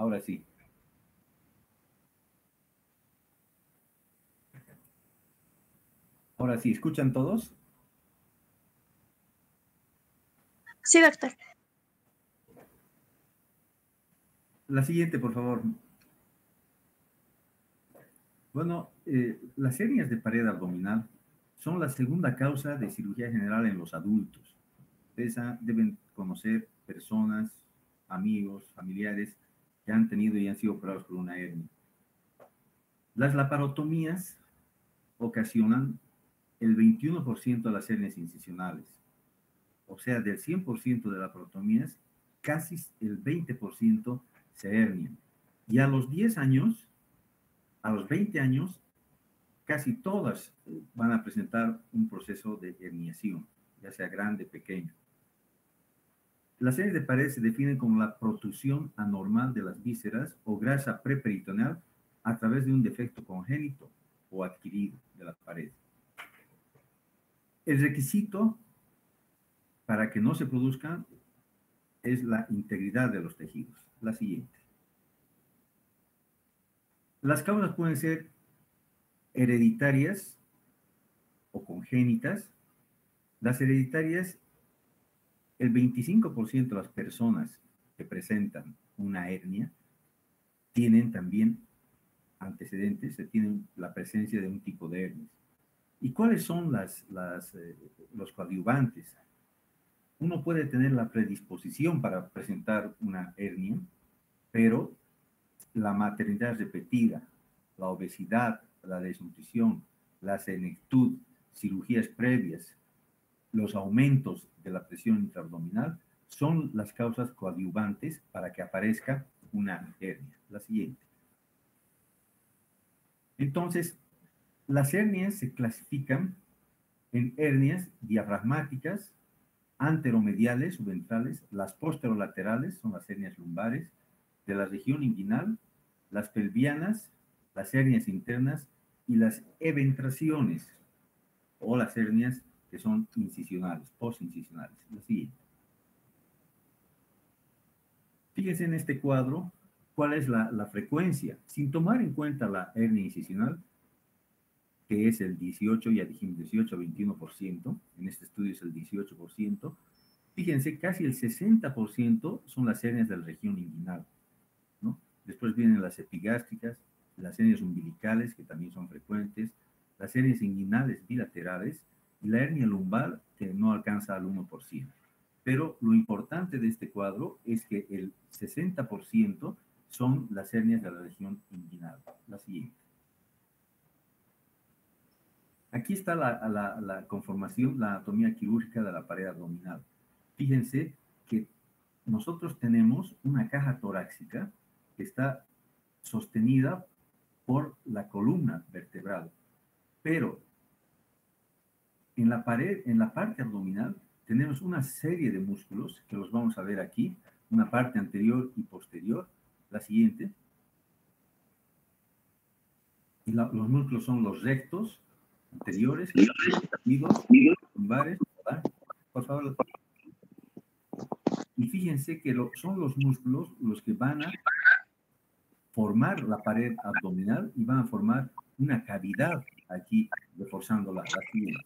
Ahora sí. Ahora sí, ¿escuchan todos? Sí, doctor. La siguiente, por favor. Bueno, las hernias de pared abdominal son la segunda causa de cirugía general en los adultos. Ustedes deben conocer personas, amigos, familiares que han tenido y han sido operados por una hernia. Las laparotomías ocasionan el 21% de las hernias incisionales. O sea, del 100% de laparotomías, casi el 20% se hernian. Y a los 10 años, a los 20 años, casi todas van a presentar un proceso de herniación, ya sea grande, pequeño. Las hernias de pared se definen como la protrusión anormal de las vísceras o grasa preperitoneal a través de un defecto congénito o adquirido de la pared. El requisito para que no se produzcan es la integridad de los tejidos. La siguiente. Las causas pueden ser hereditarias o congénitas. Las hereditarias, el 25% de las personas que presentan una hernia tienen también antecedentes, tienen la presencia de un tipo de hernias. ¿Y cuáles son los coadyuvantes? Uno puede tener la predisposición para presentar una hernia, pero la maternidad repetida, la obesidad, la desnutrición, la senectud, cirugías previas, los aumentos de la presión intraabdominal son las causas coadyuvantes para que aparezca una hernia. La siguiente. Entonces, las hernias se clasifican en hernias diafragmáticas, anteromediales o ventrales, las posterolaterales son las hernias lumbares, de la región inguinal, las pelvianas, las hernias internas y las eventraciones o las hernias que son incisionales, postincisionales. La siguiente. Fíjense en este cuadro cuál es la frecuencia, sin tomar en cuenta la hernia incisional, que es el 18, ya dijimos 18 a 21%, en este estudio es el 18%. Fíjense, casi el 60% son las hernias de la región inguinal, ¿no? Después vienen las epigástricas, las hernias umbilicales, que también son frecuentes, las hernias inguinales bilaterales y la hernia lumbar, que no alcanza al 1%. Pero lo importante de este cuadro es que el 60% son las hernias de la región inguinal. La siguiente. Aquí está la conformación, la anatomía quirúrgica de la pared abdominal. Fíjense que nosotros tenemos una caja torácica que está sostenida por la columna vertebral, pero en la pared, en la parte abdominal, tenemos una serie de músculos que los vamos a ver aquí, una parte anterior y posterior. La siguiente. Y los músculos son los rectos, anteriores, lumbares, ¿verdad? Por favor. Y fíjense que son los músculos los que van a formar la pared abdominal y van a formar una cavidad aquí, reforzándola. La siguiente.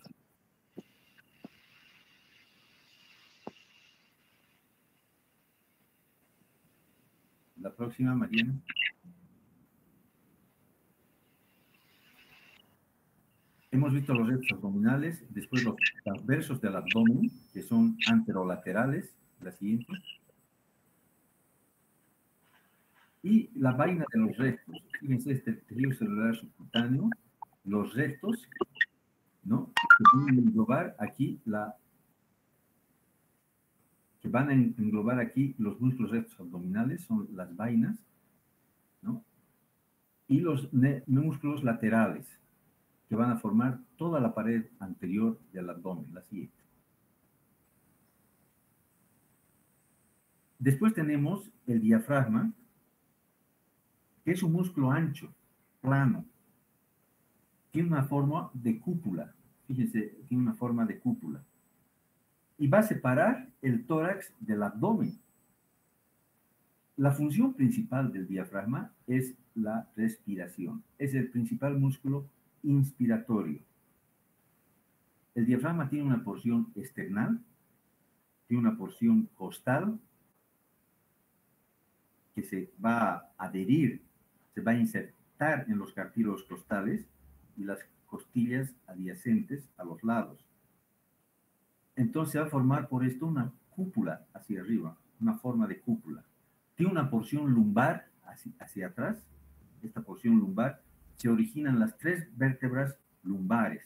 La próxima, Mariana. Hemos visto los rectos abdominales, después los transversos del abdomen, que son anterolaterales. La siguiente. Y la vaina de los rectos. Fíjense este tejido celular subcutáneo, los rectos, ¿no? Que van a englobar aquí los músculos rectos abdominales, son las vainas, ¿no? Y los músculos laterales, que van a formar toda la pared anterior del abdomen, la siguiente. Después tenemos el diafragma, que es un músculo ancho, plano. Tiene una forma de cúpula. Fíjense, tiene una forma de cúpula. Y va a separar el tórax del abdomen. La función principal del diafragma es la respiración. Es el principal músculo inspiratorio. El diafragma tiene una porción external, tiene una porción costal que se va a adherir, se va a insertar en los cartílagos costales y las costillas adyacentes a los lados. Entonces se va a formar por esto una cúpula hacia arriba, una forma de cúpula. Tiene una porción lumbar hacia atrás. Esta porción lumbar se originan las 3 vértebras lumbares.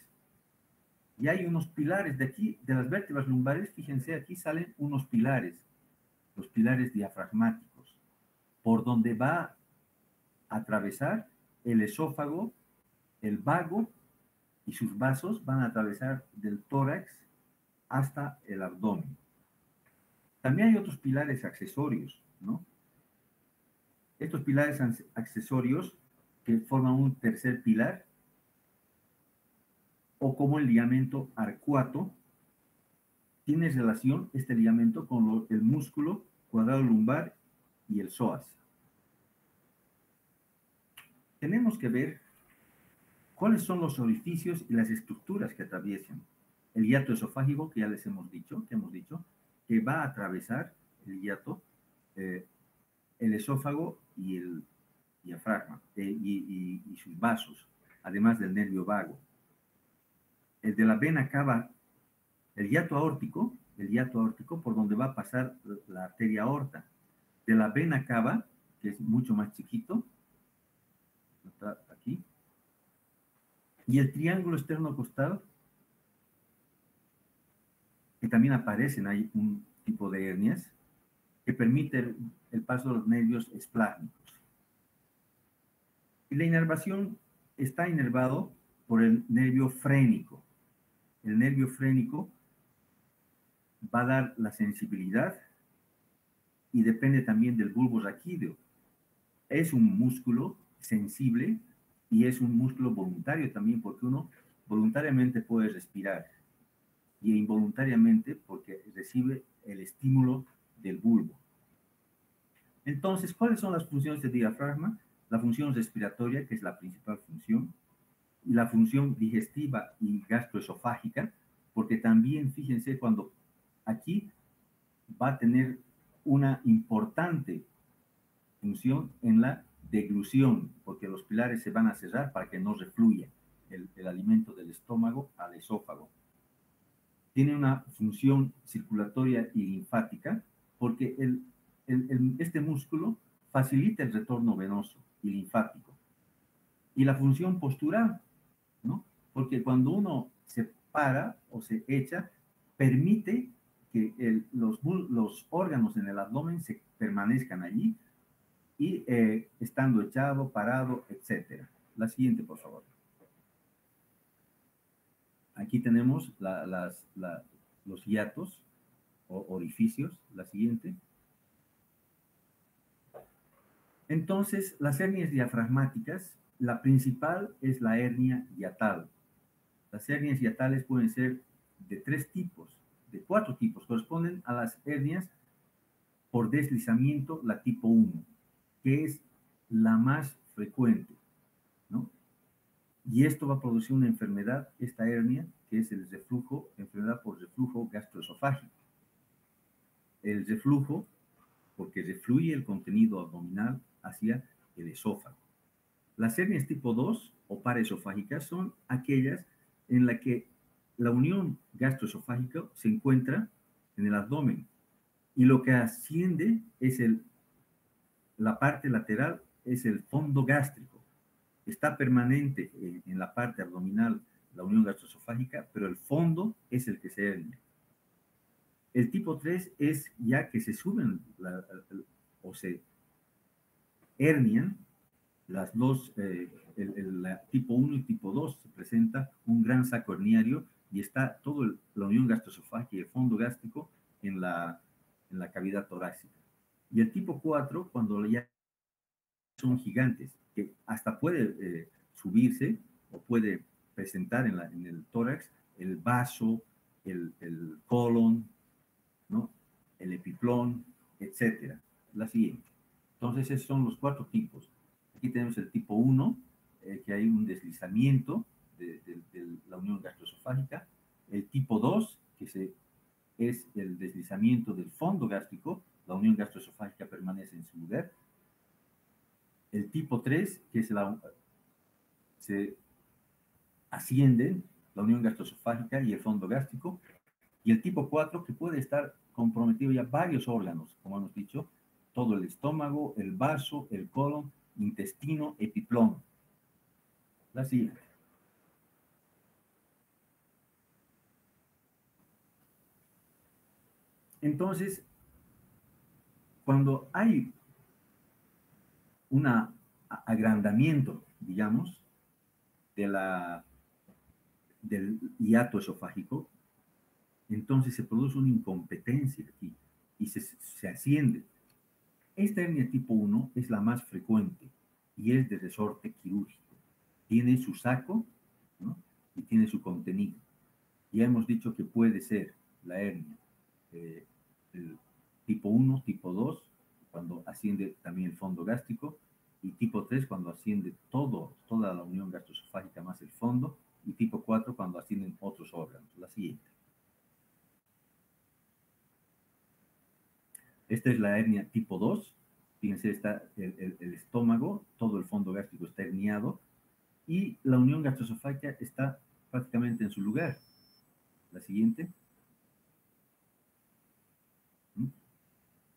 Y hay unos pilares de aquí, de las vértebras lumbares, fíjense, aquí salen unos pilares, los pilares diafragmáticos, por donde va a atravesar el esófago, el vago y sus vasos van a atravesar del tórax hasta el abdomen. También hay otros pilares accesorios, ¿no? Estos pilares accesorios que forman un tercer pilar, o como el ligamento arcuato, tiene relación este ligamento con el músculo cuadrado lumbar y el psoas. Tenemos que ver cuáles son los orificios y las estructuras que atraviesan. El hiato esofágico, que ya les hemos dicho, que va a atravesar el hiato, el esófago y el diafragma, y sus vasos, además del nervio vago. El de la vena cava, el hiato aórtico, por donde va a pasar la arteria aorta. De la vena cava, que es mucho más chiquito, está aquí, y el triángulo externo-costal, que también aparecen, hay un tipo de hernias, que permite el paso de los nervios esplásmicos. Y la inervación está inervado por el nervio frénico. El nervio frénico va a dar la sensibilidad y depende también del bulbo raquídeo. Es un músculo sensible y es un músculo voluntario también, porque uno voluntariamente puede respirar y involuntariamente porque recibe el estímulo del bulbo. Entonces, ¿cuáles son las funciones del diafragma? La función respiratoria, que es la principal función, y la función digestiva y gastroesofágica, porque también, fíjense, cuando aquí va a tener una importante función en la deglución, porque los pilares se van a cerrar para que no refluya el alimento del estómago al esófago. Tiene una función circulatoria y linfática, porque este músculo facilita el retorno venoso y linfático. Y la función postural, ¿no? Porque cuando uno se para o se echa, permite que los órganos en el abdomen se permanezcan allí y estando echado, parado, etc. La siguiente, por favor. Aquí tenemos los hiatos o orificios. La siguiente. Entonces, las hernias diafragmáticas, la principal es la hernia hiatal. Las hernias hiatales pueden ser de 3 tipos, de 4 tipos. Corresponden a las hernias por deslizamiento, la tipo 1, que es la más frecuente, ¿no? Y esto va a producir una enfermedad, esta hernia, que es el reflujo, enfermedad por reflujo gastroesofágico. El reflujo, porque refluye el contenido abdominal hacia el esófago. Las hernias tipo 2 o paraesofágicas son aquellas en las que la unión gastroesofágica se encuentra en el abdomen y lo que asciende es la parte lateral, es el fondo gástrico. Está permanente en la parte abdominal la unión gastroesofágica, pero el fondo es el que se hernia. El tipo 3 es ya que se suben o se hernian las dos, la tipo 1 y tipo 2, se presenta un gran saco herniario y está toda la unión gastroesofágica y el fondo gástrico en la cavidad torácica. Y el tipo 4, cuando ya son gigantes, que hasta puede subirse o puede presentar en el tórax el vaso, el colon, ¿no? El epiplón, etc. La siguiente. Entonces, esos son los 4 tipos. Aquí tenemos el tipo 1, que hay un deslizamiento de la unión gastroesofágica. El tipo 2, es el deslizamiento del fondo gástrico, la unión gastroesofágica permanece en su lugar. El tipo 3, que es se ascienden la unión gastroesofágica y el fondo gástrico. Y el tipo 4, que puede estar comprometido ya varios órganos, como hemos dicho, todo el estómago, el vaso, el colon, intestino, epiplomo. La siguiente. Entonces, cuando hay un agrandamiento, digamos, del hiato esofágico, entonces se produce una incompetencia aquí y se asciende. Esta hernia tipo 1 es la más frecuente y es de resorte quirúrgico. Tiene su saco, ¿no? Y tiene su contenido. Ya hemos dicho que puede ser la hernia el tipo 1, tipo 2, cuando asciende también el fondo gástrico, y tipo 3 cuando asciende toda la unión gastroesofágica más el fondo, y tipo 4 cuando ascienden otros órganos. La siguiente. Esta es la hernia tipo 2. Fíjense, está el estómago, todo el fondo gástrico está herniado y la unión gastroesofágica está prácticamente en su lugar. La siguiente.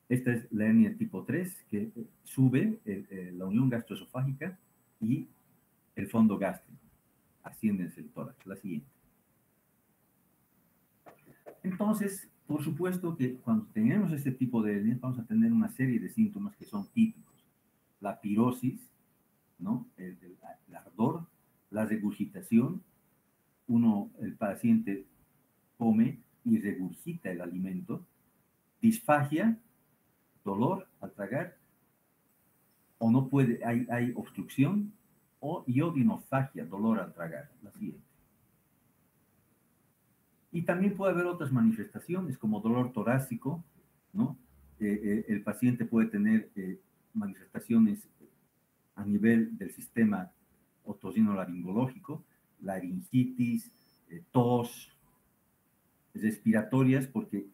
Esta es la hernia tipo 3, que sube la unión gastroesofágica y el fondo gástrico. Asciende hacia el tórax. La siguiente. Entonces, por supuesto que cuando tenemos este tipo de hernias, vamos a tener una serie de síntomas que son típicos. La pirosis, ¿no? El ardor, la regurgitación. El paciente come y regurgita el alimento. Disfagia, dolor al tragar, o no puede, hay obstrucción, o iodinofagia, dolor al tragar. La siguiente. Y también puede haber otras manifestaciones como dolor torácico, ¿no? El paciente puede tener manifestaciones a nivel del sistema otorrinolaringológico, laringitis, tos, respiratorias, porque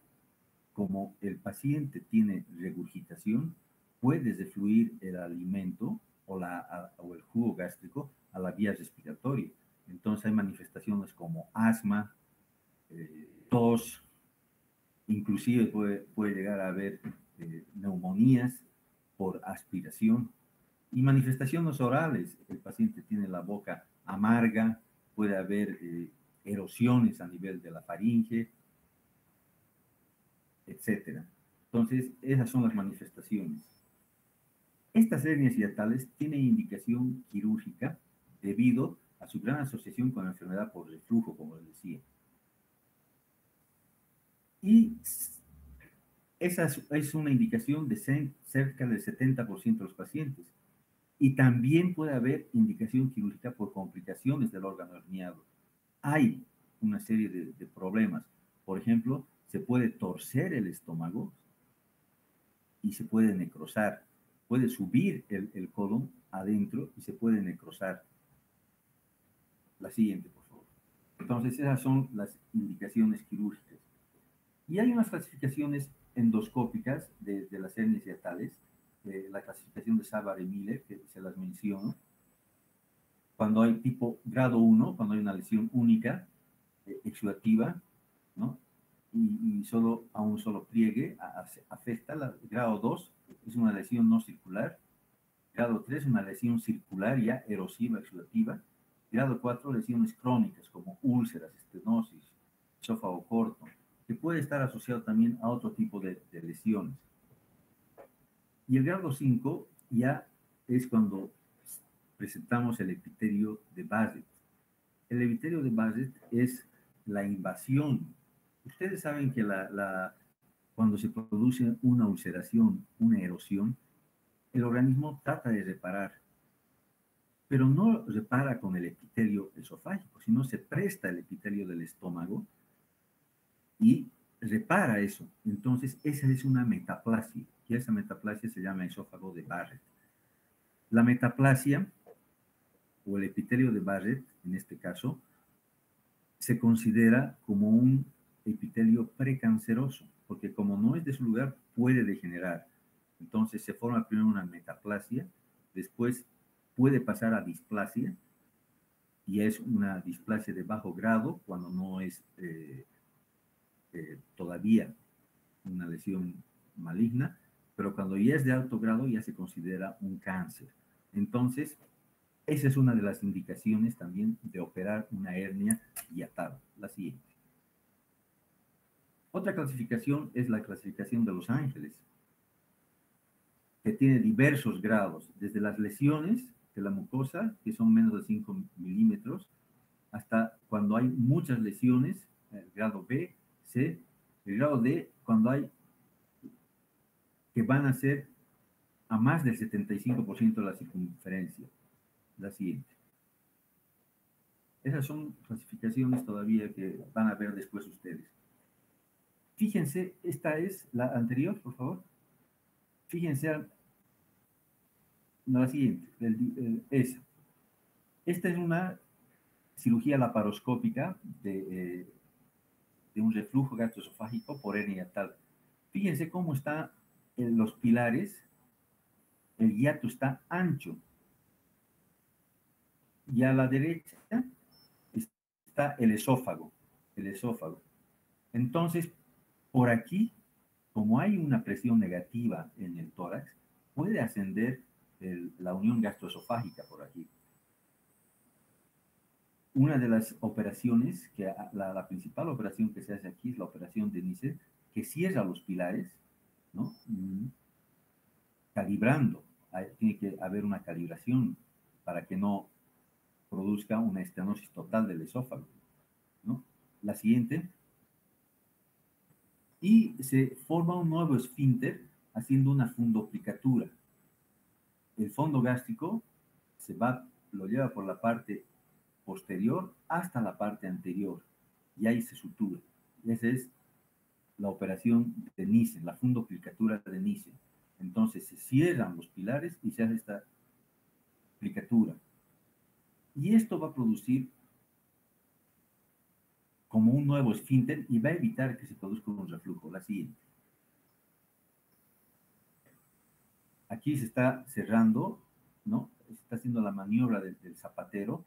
como el paciente tiene regurgitación, puede defluir el alimento o el jugo gástrico a la vía respiratoria. Entonces hay manifestaciones como asma, tos, inclusive puede llegar a haber neumonías por aspiración y manifestaciones orales. El paciente tiene la boca amarga, puede haber erosiones a nivel de la faringe, etcétera. Entonces, esas son las manifestaciones. Estas hernias hiatales tienen indicación quirúrgica debido a su gran asociación con la enfermedad por reflujo, como les decía. Y esa es una indicación de cerca del 70% de los pacientes. Y también puede haber indicación quirúrgica por complicaciones del órgano herniado. Hay una serie de problemas. Por ejemplo, se puede torcer el estómago y se puede necrosar. Puede subir el colon adentro y se puede necrosar. La siguiente, por favor. Entonces, esas son las indicaciones quirúrgicas. Y hay unas clasificaciones endoscópicas de las hernias hiatales, la clasificación de Savary Miller, que se las menciono. Cuando hay tipo grado 1, cuando hay una lesión única, exudativa, ¿no? Y solo a un solo pliegue afecta. Grado 2 es una lesión no circular. Grado 3, una lesión circular ya erosiva, exudativa. Grado 4, lesiones crónicas como úlceras, estenosis, esófago corto, que puede estar asociado también a otro tipo de lesiones. Y el grado 5 ya es cuando presentamos el epitelio de Barrett. El epitelio de Barrett es la invasión. Ustedes saben que cuando se produce una ulceración, una erosión, el organismo trata de reparar, pero no repara con el epitelio esofágico, sino se presta el epitelio del estómago y repara eso. Entonces, esa es una metaplasia, y esa metaplasia se llama esófago de Barrett. La metaplasia, o el epitelio de Barrett, en este caso, se considera como un epitelio precanceroso, porque como no es de su lugar, puede degenerar. Entonces se forma primero una metaplasia, después puede pasar a displasia, y es una displasia de bajo grado cuando no es todavía una lesión maligna, pero cuando ya es de alto grado ya se considera un cáncer. Entonces, esa es una de las indicaciones también de operar una hernia hiatal. La siguiente. Otra clasificación es la clasificación de Los Ángeles, que tiene diversos grados, desde las lesiones de la mucosa, que son menos de 5 milímetros, hasta cuando hay muchas lesiones, el grado B, C, el grado D, cuando hay que van a ser a más del 75% de la circunferencia. La siguiente. Esas son clasificaciones todavía que van a ver después ustedes. Fíjense, esta es la anterior, por favor. Fíjense no, la siguiente, esa. Esta es una cirugía laparoscópica de un reflujo gastroesofágico por hernia hiatal. Fíjense cómo están los pilares, el hiato está ancho. Y a la derecha está el esófago, el esófago. Entonces, por aquí, como hay una presión negativa en el tórax, puede ascender la unión gastroesofágica por aquí. Una de las operaciones, la principal operación que se hace aquí es la operación de Nice, que cierra los pilares, ¿no? Calibrando. Tiene que haber una calibración para que no produzca una estenosis total del esófago, ¿no? La siguiente. Y se forma un nuevo esfínter haciendo una fundoplicatura. El fondo gástrico lo lleva por la parte posterior hasta la parte anterior y ahí se sutura. Esa es la operación de Nice, la fundoplicatura de Nice. Entonces se cierran los pilares y se hace esta plicatura. Y esto va a producir como un nuevo esfínter y va a evitar que se produzca un reflujo. La siguiente. Aquí se está cerrando, ¿no? Se está haciendo la maniobra del zapatero.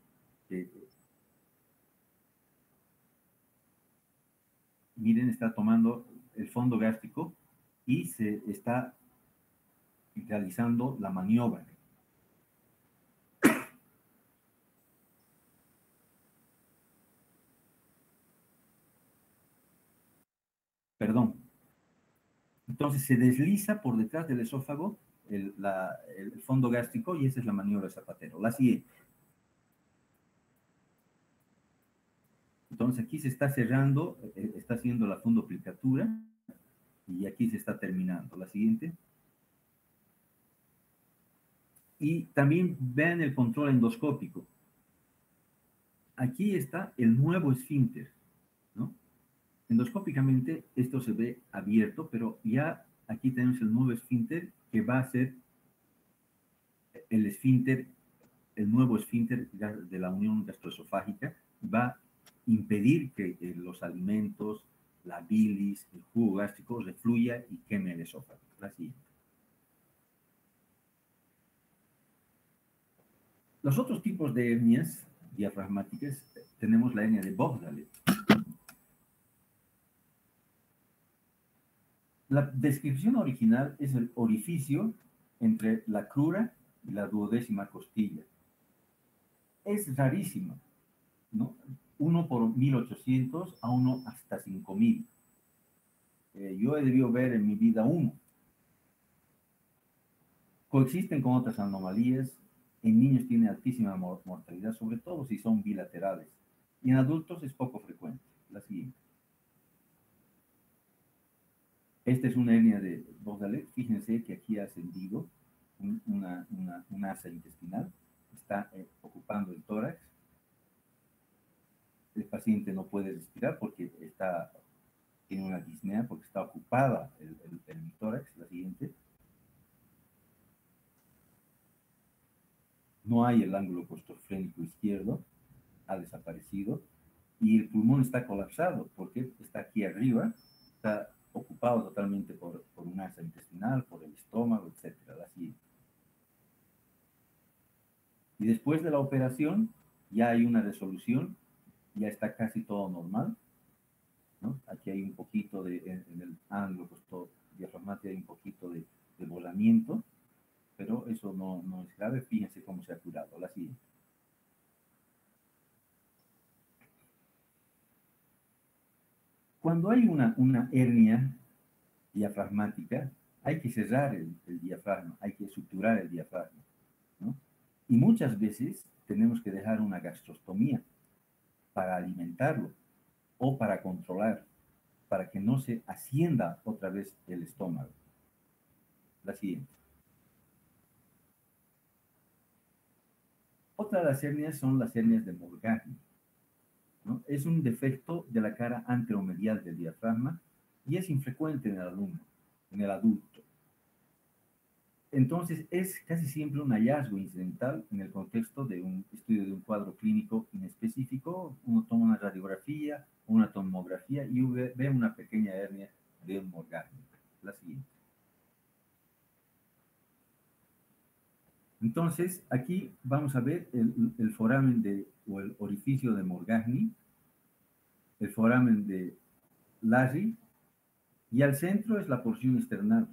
Miren, está tomando el fondo gástrico y se está realizando la maniobra. Perdón. Entonces se desliza por detrás del esófago el fondo gástrico y esa es la maniobra de zapatero. La siguiente. Entonces aquí se está cerrando, está haciendo la fundoplicatura y aquí se está terminando. La siguiente. Y también vean el control endoscópico. Aquí está el nuevo esfínter, ¿no? Endoscópicamente esto se ve abierto, pero ya aquí tenemos el nuevo esfínter que va a ser el esfínter, el nuevo esfínter de la unión gastroesofágica, va a impedir que los alimentos, la bilis, el jugo gástrico refluya y queme el esófago. La siguiente. Los otros tipos de hernias diafragmáticas, tenemos la hernia de Bogdalet. La descripción original es el orificio entre la crura y la duodécima costilla. Es rarísima, ¿no? 1 por 1800 a 1 hasta 5000. Yo he debido ver en mi vida uno. Coexisten con otras anomalías. En niños tiene altísima mortalidad, sobre todo si son bilaterales. Y en adultos es poco frecuente. La siguiente. Esta es una hernia de Bogdalet. Fíjense que aquí ha ascendido una asa intestinal. Está ocupando el tórax. El paciente no puede respirar porque está tiene una disnea porque está ocupada el tórax, la siguiente. No hay el ángulo costofrénico izquierdo, ha desaparecido, y el pulmón está colapsado porque está aquí arriba, está ocupado totalmente por un asa intestinal, por el estómago, etcétera. La siguiente. Y después de la operación ya hay una resolución, ya está casi todo normal, ¿no? Aquí hay un poquito en el ángulo diafragmático hay un poquito de volamiento, pero eso no es grave. Fíjense cómo se ha curado. La siguiente. Cuando hay una hernia diafragmática, hay que cerrar el diafragma, hay que suturar el diafragma, ¿no? Y muchas veces tenemos que dejar una gastrostomía para alimentarlo o para controlar, para que no se ascienda otra vez el estómago. La siguiente. Otra de las hernias son las hernias de Morgagni, ¿no? Es un defecto de la cara anteromedial del diafragma y es infrecuente en el alumno, en el adulto. Entonces, es casi siempre un hallazgo incidental en el contexto de un estudio de un cuadro clínico inespecífico. Uno toma una radiografía, una tomografía y ve una pequeña hernia de Morgagni. La siguiente. Entonces, aquí vamos a ver el foramen o el orificio de Morgagni, el foramen de Larry, y al centro es la porción external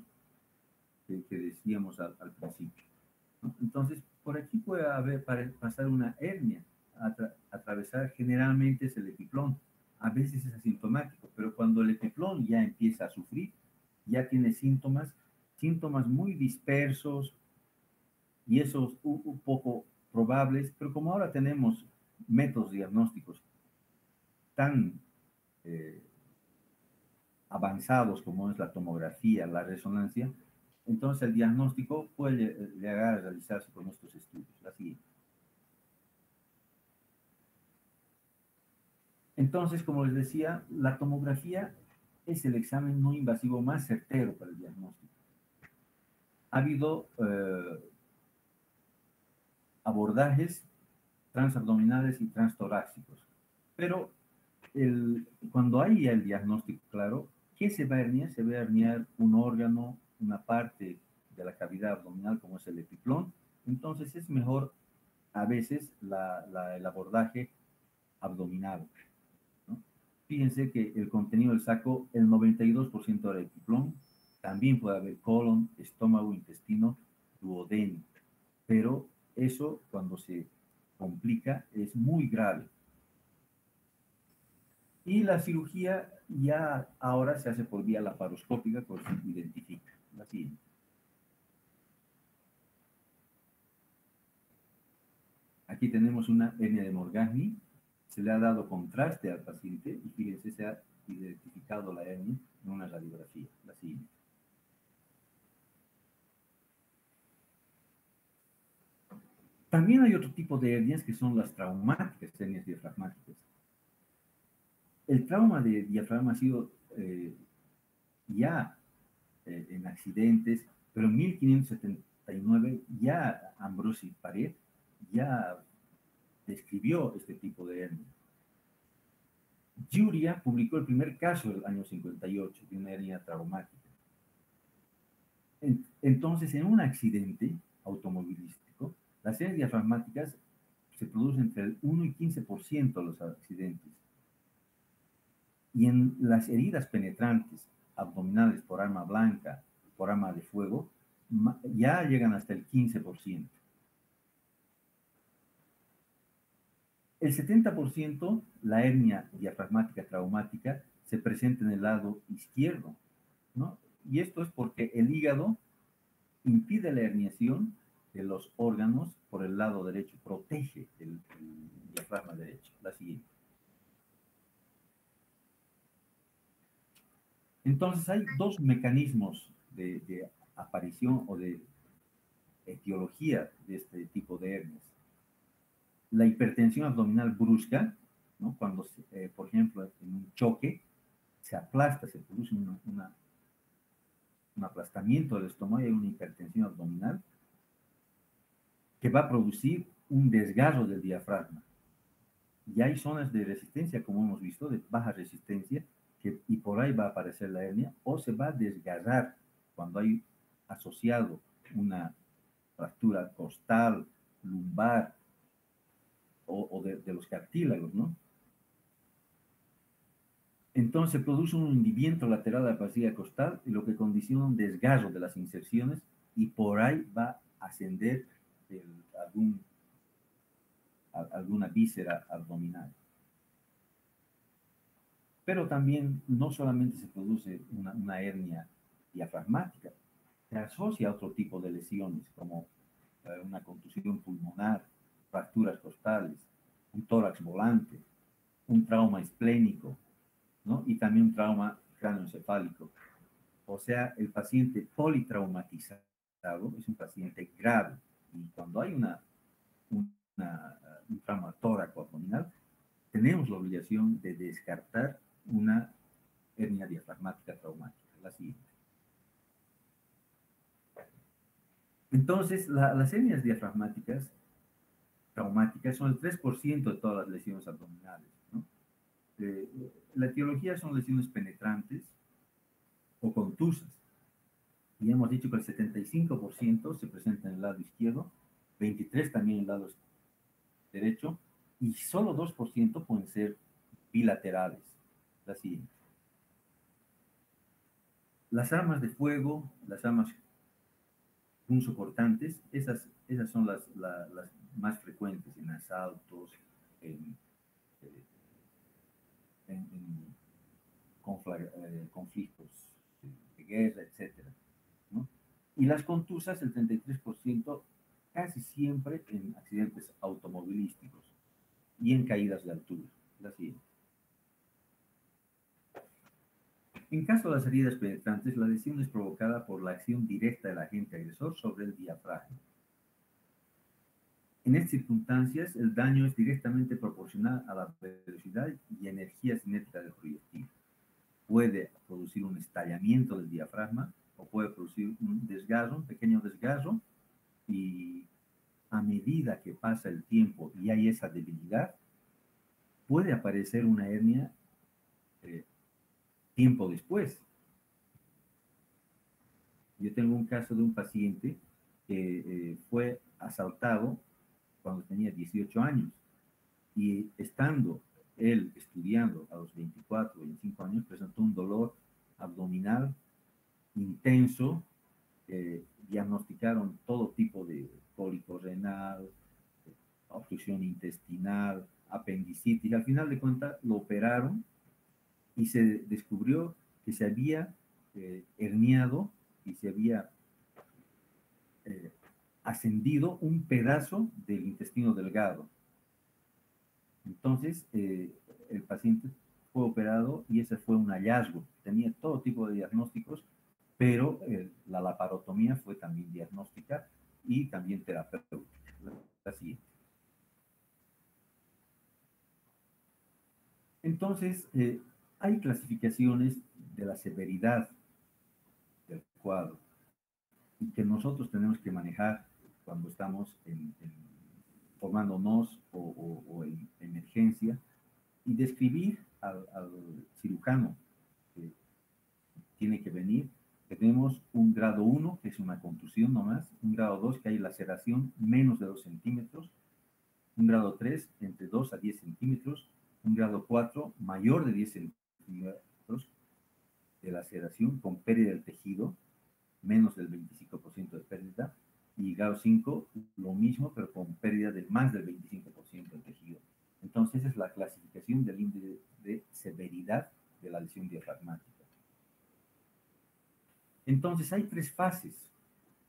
que decíamos al principio, ¿no? Entonces, por aquí puede pasar una hernia, atravesar generalmente es el epiplón, a veces es asintomático, pero cuando el epiplón ya empieza a sufrir, ya tiene síntomas muy dispersos y esos un poco probables, pero como ahora tenemos métodos diagnósticos tan eh, avanzados como es la tomografía, la resonancia, entonces el diagnóstico puede llegar a realizarse con estos estudios. La siguiente. Entonces, como les decía, la tomografía es el examen no invasivo más certero para el diagnóstico. Ha habido abordajes transabdominales y transtorácicos, pero cuando hay el diagnóstico claro, ¿qué se va a herniar? Se va a herniar un órgano, una parte de la cavidad abdominal como es el epiplón. Entonces es mejor a veces el abordaje abdominal, ¿no? Fíjense que el contenido del saco, el 92% era epiplón, también puede haber colon, estómago, intestino, duodeno, pero eso cuando se complica es muy grave. Y la cirugía ya ahora se hace por vía laparoscópica, por si identifica. La siguiente. Aquí tenemos una hernia de Morgagni. Se le ha dado contraste al paciente y fíjense, se ha identificado la hernia en una radiografía. La siguiente. También hay otro tipo de hernias que son las traumáticas, hernias diafragmáticas. El trauma de diafragma ha sido ya en accidentes, pero en 1579 ya Ambrosi Paré ya describió este tipo de hernia. Giuria publicó el primer caso del año 58 de una hernia traumática. Entonces, en un accidente automovilístico, las hernias diafragmáticas se producen entre el 1 y 15% de los accidentes. Y en las heridas penetrantes abdominales por arma blanca, por arma de fuego, ya llegan hasta el 15%. El 70%, la hernia diafragmática traumática, se presenta en el lado izquierdo, ¿no? Y esto es porque el hígado impide la herniación de los órganos por el lado derecho, protege el diafragma derecho. La siguiente. Entonces hay dos mecanismos de aparición o de etiología de este tipo de hernias. La hipertensión abdominal brusca, ¿no? Cuando, por ejemplo, en un choque, se aplasta, se produce un aplastamiento del estómago y hay una hipertensión abdominal que va a producir un desgarro del diafragma. Y hay zonas de resistencia, como hemos visto, de baja resistencia, y por ahí va a aparecer la hernia, o se va a desgarrar cuando hay asociado una fractura costal, lumbar, o de los cartílagos, ¿no? Entonces produce un hundimiento lateral de la fascia costal, y lo que condiciona un desgarro de las inserciones, y por ahí va a ascender alguna víscera abdominal. Pero también no solamente se produce una hernia diafragmática, se asocia a otro tipo de lesiones, como una contusión pulmonar, fracturas costales, un tórax volante, un trauma esplénico, ¿no? Y también un trauma cráneoencefálico. O sea, el paciente politraumatizado es un paciente grave. Y cuando hay un trauma tóraco-abdominal, tenemos la obligación de descartar una hernia diafragmática traumática, la siguiente. Entonces, las hernias diafragmáticas traumáticas son el 3% de todas las lesiones abdominales, ¿no? La etiología son lesiones penetrantes o contusas. Y hemos dicho que el 75% se presenta en el lado izquierdo, 23% también en el lado derecho, y solo 2% pueden ser bilaterales. La siguiente. Las armas de fuego, las armas punzocortantes, esas son las más frecuentes en asaltos, en conflictos de guerra, etc., ¿no? Y las contusas, el 33%, casi siempre en accidentes automovilísticos y en caídas de altura. La siguiente. En caso de las heridas penetrantes, la lesión es provocada por la acción directa del agente agresor sobre el diafragma. En estas circunstancias, el daño es directamente proporcional a la velocidad y energía cinética del proyectil. Puede producir un estallamiento del diafragma o puede producir un desgarro, un pequeño desgarro, y a medida que pasa el tiempo y hay esa debilidad, puede aparecer una hernia tiempo después. Yo tengo un caso de un paciente que fue asaltado cuando tenía 18 años y estando él estudiando a los 24, 25 años, presentó un dolor abdominal intenso, diagnosticaron todo tipo de cólico renal, obstrucción intestinal, apendicitis, al final de cuentas lo operaron y se descubrió que se había herniado y se había ascendido un pedazo del intestino delgado. Entonces, el paciente fue operado y ese fue un hallazgo. Tenía todo tipo de diagnósticos, pero la laparotomía fue también diagnóstica y también terapéutica. La siguiente. Entonces, hay clasificaciones de la severidad del cuadro y que nosotros tenemos que manejar cuando estamos formándonos o en emergencia, y describir al cirujano que tiene que venir. Tenemos un grado 1, que es una contusión nomás, un grado 2, que hay laceración menos de 2 centímetros, un grado 3, entre 2 a 10 centímetros, un grado 4, mayor de 10 centímetros de laceración con pérdida del tejido, menos del 25% de pérdida, y grado 5, lo mismo, pero con pérdida de más del 25% del tejido. Entonces, esa es la clasificación del índice de severidad de la lesión diafragmática. Entonces, hay 3 fases,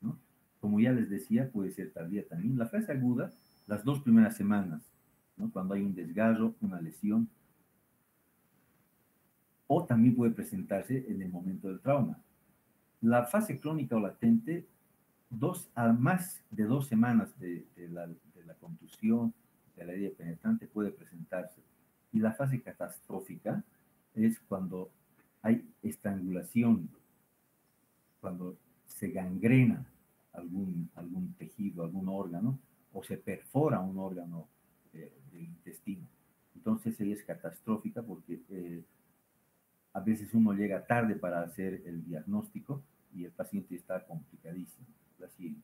¿no? Como ya les decía, puede ser tardía también. La fase aguda, las 2 primeras semanas, ¿no? Cuando hay un desgarro, una lesión, o también puede presentarse en el momento del trauma. La fase crónica o latente, a más de 2 semanas de la contusión, de la herida penetrante, puede presentarse. Y la fase catastrófica es cuando Hay estrangulación cuando se gangrena algún tejido, algún órgano, o se perfora un órgano del intestino. Entonces ella es catastrófica porque a veces uno llega tarde para hacer el diagnóstico y el paciente está complicadísimo. La siguiente.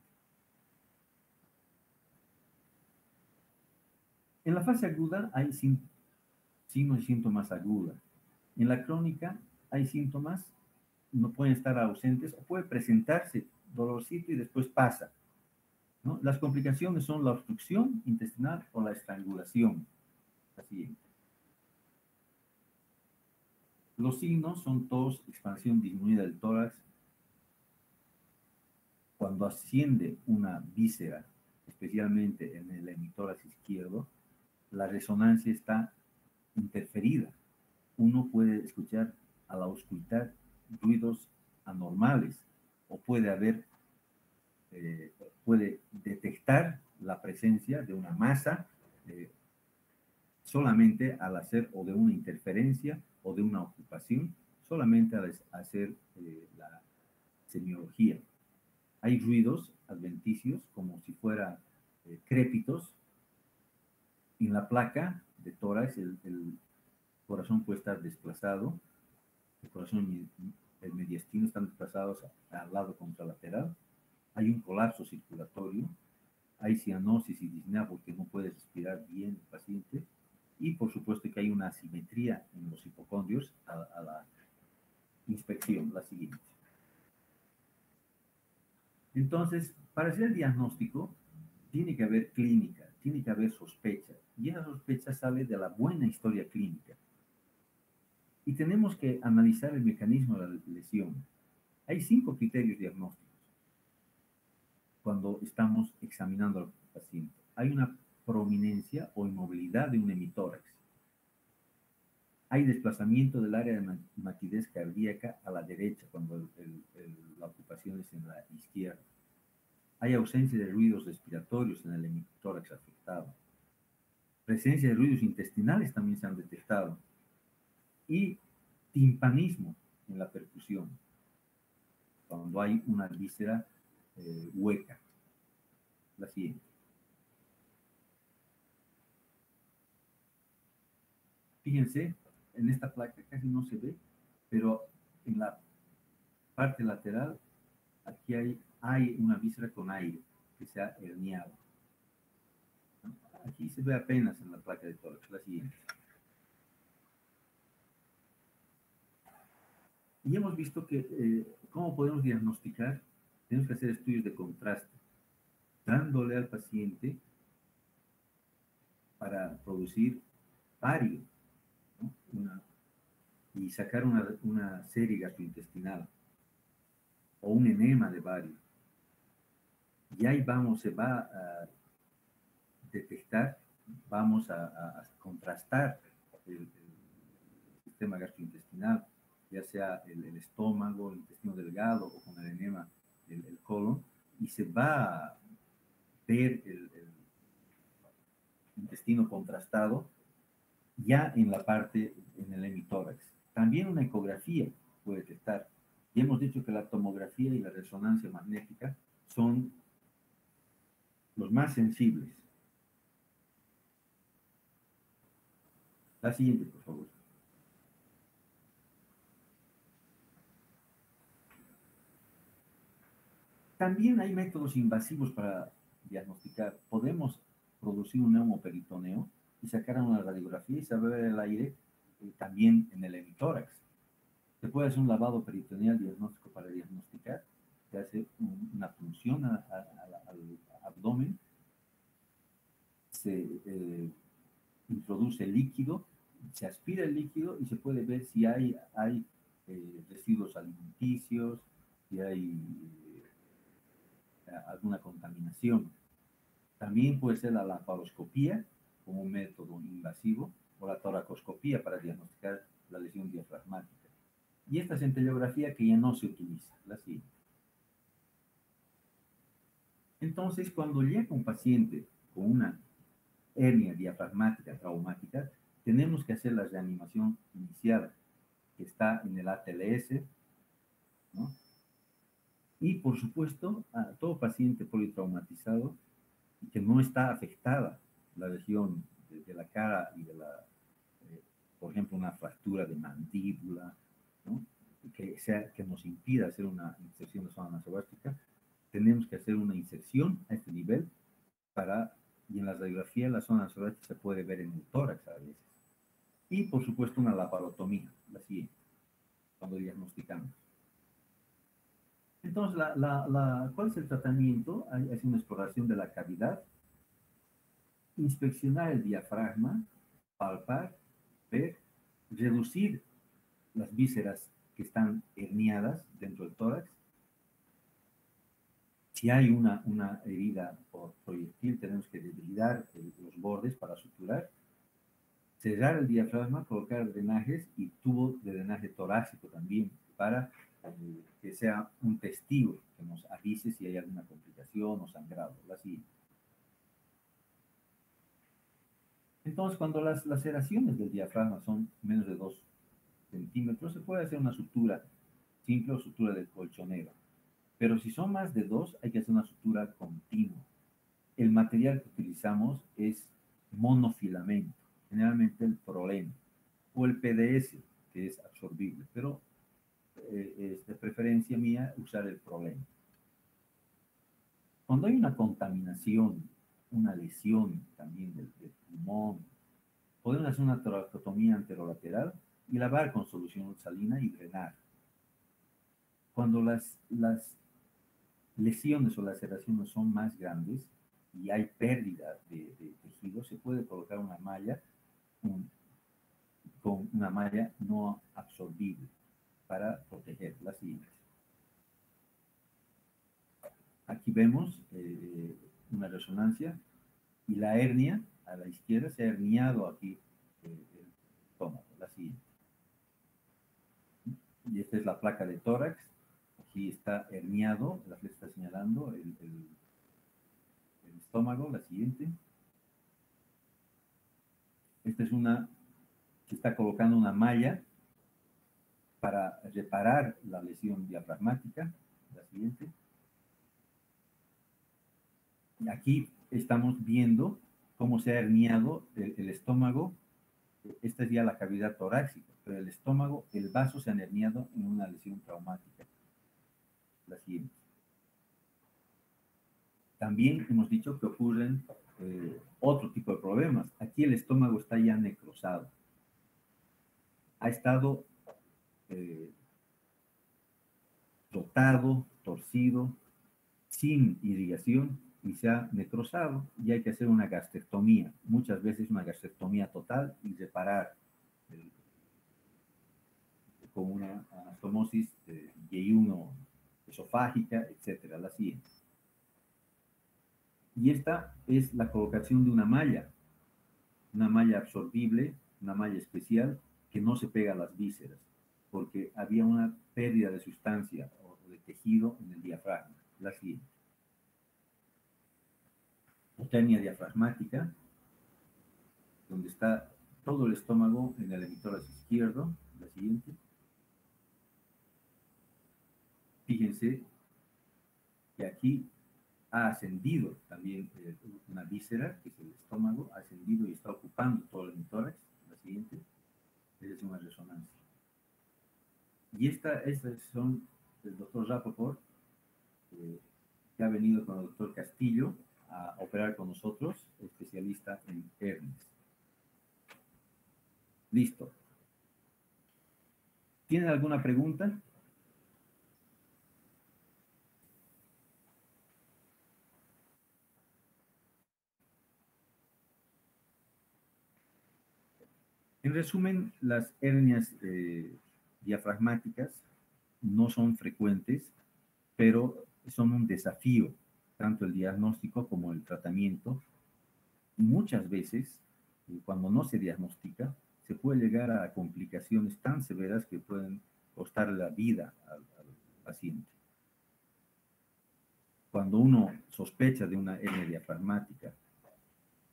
En la fase aguda hay signos y síntomas agudos. En la crónica hay síntomas, no pueden estar ausentes o puede presentarse dolorcito y después pasa, ¿no? Las complicaciones son la obstrucción intestinal o la estrangulación. La siguiente. Los signos son tos, expansión disminuida del tórax. Cuando asciende una víscera, especialmente en el hemitórax izquierdo, la resonancia está interferida. Uno puede escuchar a la auscultar ruidos anormales o puede detectar la presencia de una masa solamente al hacer o de una interferencia o de una ocupación, solamente al hacer la semiología. Hay ruidos adventicios como si fuera crépitos. En la placa de tórax el corazón puede estar desplazado, el corazón y el mediastino están desplazados al lado contralateral. Hay un colapso circulatorio, hay cianosis y disnea porque no puede respirar bien el paciente, y por supuesto que hay una asimetría en los hipocondrios a la inspección, la siguiente. Entonces, para hacer el diagnóstico, tiene que haber clínica, tiene que haber sospecha, y esa sospecha sale de la buena historia clínica. Y tenemos que analizar el mecanismo de la lesión. Hay 5 criterios diagnósticos cuando estamos examinando al paciente. Hay una prominencia o inmovilidad de un hemitórax. Hay desplazamiento del área de matidez cardíaca a la derecha cuando la ocupación es en la izquierda. Hay ausencia de ruidos respiratorios en el hemitórax afectado. Presencia de ruidos intestinales también se han detectado. Y timpanismo en la percusión, cuando hay una víscera hueca. La siguiente. Fíjense, en esta placa casi no se ve, pero en la parte lateral, aquí hay una víscera con aire que se ha herniado. Aquí se ve apenas en la placa de tórax. La siguiente. Y hemos visto que, ¿cómo podemos diagnosticar? Tenemos que hacer estudios de contraste, dándole al paciente para producir bario, ¿no? Y sacar una serie gastrointestinal o un enema de bario. Y ahí se va a detectar, vamos a contrastar el sistema gastrointestinal, ya sea el estómago, el intestino delgado o con el enema el colon, y se va a ver el intestino contrastado ya en la parte, en el hemitórax. También una ecografía puede detectar. Ya hemos dicho que la tomografía y la resonancia magnética son los más sensibles. La siguiente, por favor. También hay métodos invasivos para diagnosticar. Podemos producir un neumoperitoneo y sacar una radiografía y saber el aire también en el hemitórax. Se puede hacer un lavado peritoneal diagnóstico para diagnosticar. Se hace una punción al abdomen, se introduce el líquido, se aspira el líquido y se puede ver si hay residuos alimenticios, si hay alguna contaminación. También puede ser la laparoscopía como un método invasivo o la toracoscopía para diagnosticar la lesión diafragmática. Y esta centellografía que ya no se utiliza, la siguiente. Entonces, cuando llega un paciente con una hernia diafragmática traumática, tenemos que hacer la reanimación inicial. que está en el ATLS, ¿no? Y, por supuesto, a todo paciente politraumatizado y que no está afectada la región de la cara y de la, por ejemplo, una fractura de mandíbula, ¿no? Que nos impida hacer una inserción de zona nasogástrica, tenemos que hacer una inserción a este nivel y en la radiografía la zona nasogástrica se puede ver en el tórax a veces. Y, por supuesto, una laparotomía, la siguiente, cuando diagnosticamos. Entonces, ¿cuál es el tratamiento? Hay una exploración de la cavidad, inspeccionar el diafragma, palpar, ver, reducir las vísceras que están herniadas dentro del tórax. Si hay una herida por proyectil, tenemos que debilidar los bordes para suturar, cerrar el diafragma, colocar drenajes y tubo de drenaje torácico también para que sea un testigo que nos avise si hay alguna complicación o sangrado. Así. Entonces, cuando las laceraciones del diafragma son menos de 2 centímetros, se puede hacer una sutura simple o sutura del colchonero. Pero si son más de 2, hay que hacer una sutura continua. El material que utilizamos es monofilamento, generalmente el Prolene o el PDS, que es absorbible, pero es de preferencia mía usar el Prolene. Cuando hay una contaminación, una lesión también del pulmón, podemos hacer una toracotomía anterolateral y lavar con solución salina y drenar. Cuando las lesiones o laceraciones son más grandes y hay pérdida de tejido, se puede colocar una malla con una malla no absorbible para proteger las siguientes. Aquí vemos una resonancia y la hernia a la izquierda se ha herniado aquí el estómago, la siguiente. Y esta es la placa de tórax. Aquí está herniado, la flecha está señalando el estómago, la siguiente. Esta es se está colocando una malla para reparar la lesión diafragmática, la siguiente. Y aquí estamos viendo cómo se ha herniado el estómago. Esta es ya la cavidad torácica, pero el estómago, el vaso se ha herniado en una lesión traumática. La siguiente. También hemos dicho que ocurren otro tipo de problemas. Aquí el estómago está ya necrosado. Ha estado rotado, torcido, sin irrigación y se ha necrosado y hay que hacer una gastrectomía. Muchas veces una gastrectomía total y reparar con una anastomosis de Y1 esofágica, etcétera, la siguiente. Y esta es la colocación de una malla absorbible, una malla especial que no se pega a las vísceras, porque había una pérdida de sustancia o de tejido en el diafragma. La siguiente. Otemia diafragmática, donde está todo el estómago en el hemitórax izquierdo. La siguiente. Fíjense que aquí ha ascendido también una víscera, que es el estómago, ha ascendido y está ocupando todo el hemitórax. La siguiente. Esa es una resonancia. Y estas son el doctor Rapoport, que ha venido con el doctor Castillo a operar con nosotros, especialista en hernias. Listo. ¿Tienen alguna pregunta? En resumen, las hernias diafragmáticas no son frecuentes, pero son un desafío, tanto el diagnóstico como el tratamiento. Y muchas veces, cuando no se diagnostica, se puede llegar a complicaciones tan severas que pueden costar la vida al paciente. Cuando uno sospecha de una hernia diafragmática,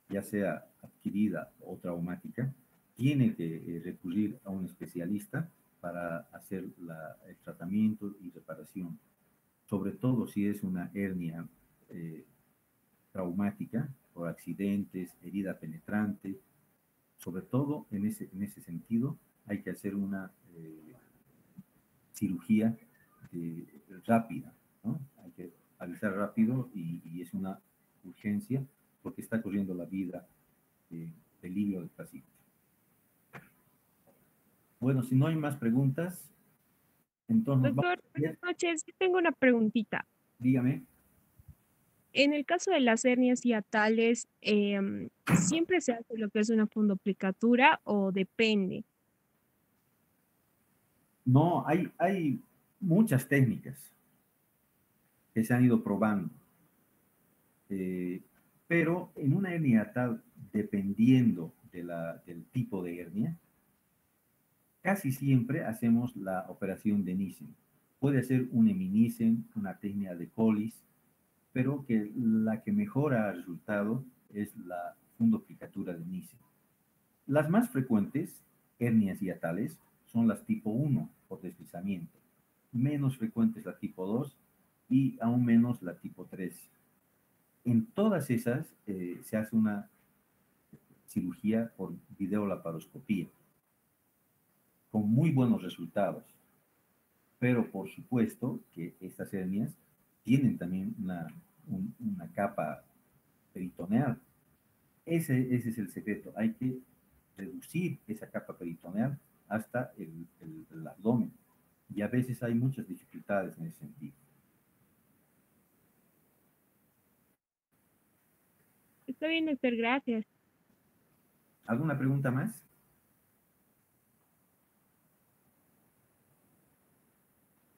ya sea adquirida o traumática, tiene que recurrir a un especialista para hacer el tratamiento y reparación, sobre todo si es una hernia traumática por accidentes, herida penetrante. Sobre todo en ese sentido hay que hacer una cirugía rápida, ¿no? Hay que avisar rápido y es una urgencia porque está corriendo la vida, peligro del paciente. Bueno, si no hay más preguntas, entonces vamos Doctor, a ver. buenas noches. Yo tengo una preguntita. Dígame. En el caso de las hernias hiatales, ¿siempre se hace lo que es una fundoplicatura o depende? No, hay muchas técnicas que se han ido probando, eh, pero en una hernia tal, dependiendo del tipo de hernia, casi siempre hacemos la operación de Nissen. Puede ser un Emi-Nissen, una técnica de Collis, pero que la que mejora el resultado es la fundoplicatura de Nissen. Las más frecuentes hernias hiatales son las tipo 1 por deslizamiento, menos frecuentes la tipo 2 y aún menos la tipo 3. En todas esas se hace una cirugía por videolaparoscopía con muy buenos resultados, pero por supuesto que estas hernias tienen también una capa peritoneal. Ese es el secreto. Hay que reducir esa capa peritoneal hasta el abdomen. Y a veces hay muchas dificultades en ese sentido. Está bien, doctor, gracias. ¿Alguna pregunta más?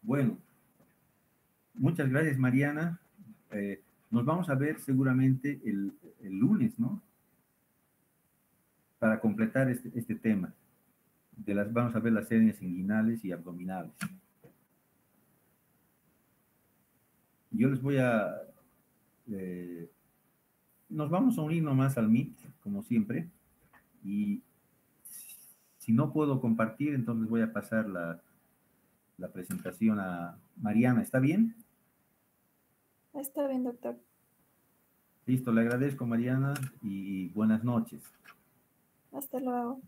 Bueno, muchas gracias, Mariana. Nos vamos a ver seguramente el lunes, ¿no? Para completar este tema. Vamos a ver las hernias inguinales y abdominales. Yo les voy a... nos vamos a unir nomás al Meet, como siempre, y si no puedo compartir, entonces voy a pasar la presentación a Mariana. ¿Está bien? Está bien, doctor. Listo, le agradezco, Mariana, y buenas noches. Hasta luego.